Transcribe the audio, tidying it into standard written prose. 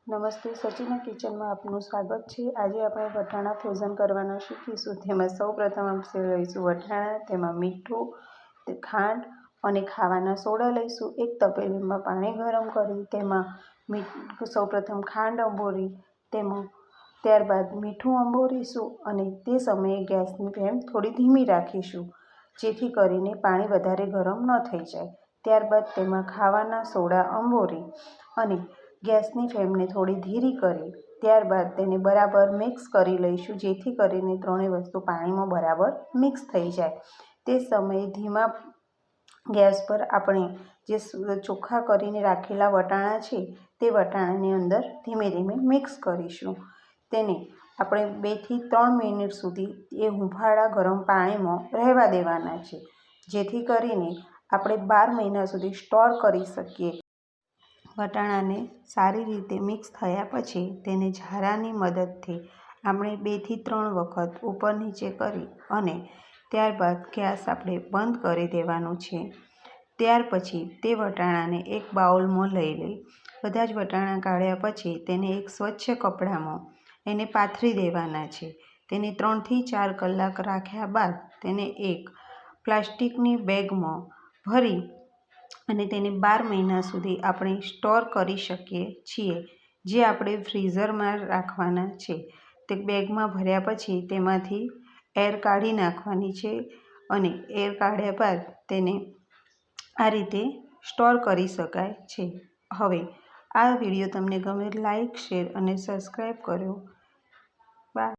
નમસ્તે, સચિના કિચનમાં આપનું સ્વાગત છે। આજે આપણે વટાણા ફ્રોઝન કરવાના શીખીશું। તેમાં સૌપ્રથમ આપણે લઈશું વટાણા, તેમાં મીઠું, ખાંડ અને ખાવાના સોડા લઈશું। એક તપેલીમાં પાણી ગરમ કરી તેમાં સૌપ્રથમ ખાંડ અંબોરી ત્યારબાદ મીઠું અંબોરીશું અને તે સમયે ગેસની ફ્લેમ થોડી ધીમી રાખીશું, જેથી કરીને પાણી વધારે ગરમ ન થઈ જાય। ત્યારબાદ તેમાં ખાવાના સોડા અંબોરી અને ગેસની ફ્લેમને થોડી ધીરી કરી ત્યારબાદ તેને બરાબર મિક્સ કરી લઈશું, જેથી કરીને ત્રણેય વસ્તુ પાણીમાં બરાબર મિક્સ થઈ જાય। તે સમયે ધીમા ગેસ પર આપણે જે ચોખ્ખા કરીને રાખેલા વટાણા છે તે વટાણાની અંદર ધીમે ધીમે મિક્સ કરીશું। તેને આપણે 2 થી 3 મિનિટ સુધી એ હુંફાળા ગરમ પાણીમાં રહેવા દેવાના છે, જેથી કરીને આપણે 12 મહિના સુધી સ્ટોર કરી શકીએ। વટાણાને સારી રીતે મિક્સ થયા પછી તેને ઝારાની મદદથી આપણે 2 થી 3 વખત ઉપર નીચે કરી અને ત્યારબાદ ગેસ આપણે બંધ કરી દેવાનું છે। ત્યાર પછી તે વટાણાને એક બાઉલમાં લઈ બધા જ વટાણા કાઢ્યા પછી તેને એક સ્વચ્છ કપડામાં એને પાથરી દેવાના છે। તેને 3 થી 4 કલાક રાખ્યા બાદ તેને એક પ્લાસ્ટિકની બેગમાં ભરી અને તેને 12 મહિના સુધી આપણે સ્ટોર કરી શકીએ છીએ, જે આપણે ફ્રીઝરમાં રાખવાના છે। તે બેગમાં ભર્યા પછી તેમાંથી એર કાઢી નાખવાની છે અને એર કાઢ્યા બાદ તેને આ રીતે સ્ટોર કરી શકાય છે। હવે આ વિડીયો તમને ગમે લાઈક, શેર અને સબસ્ક્રાઈબ કરો।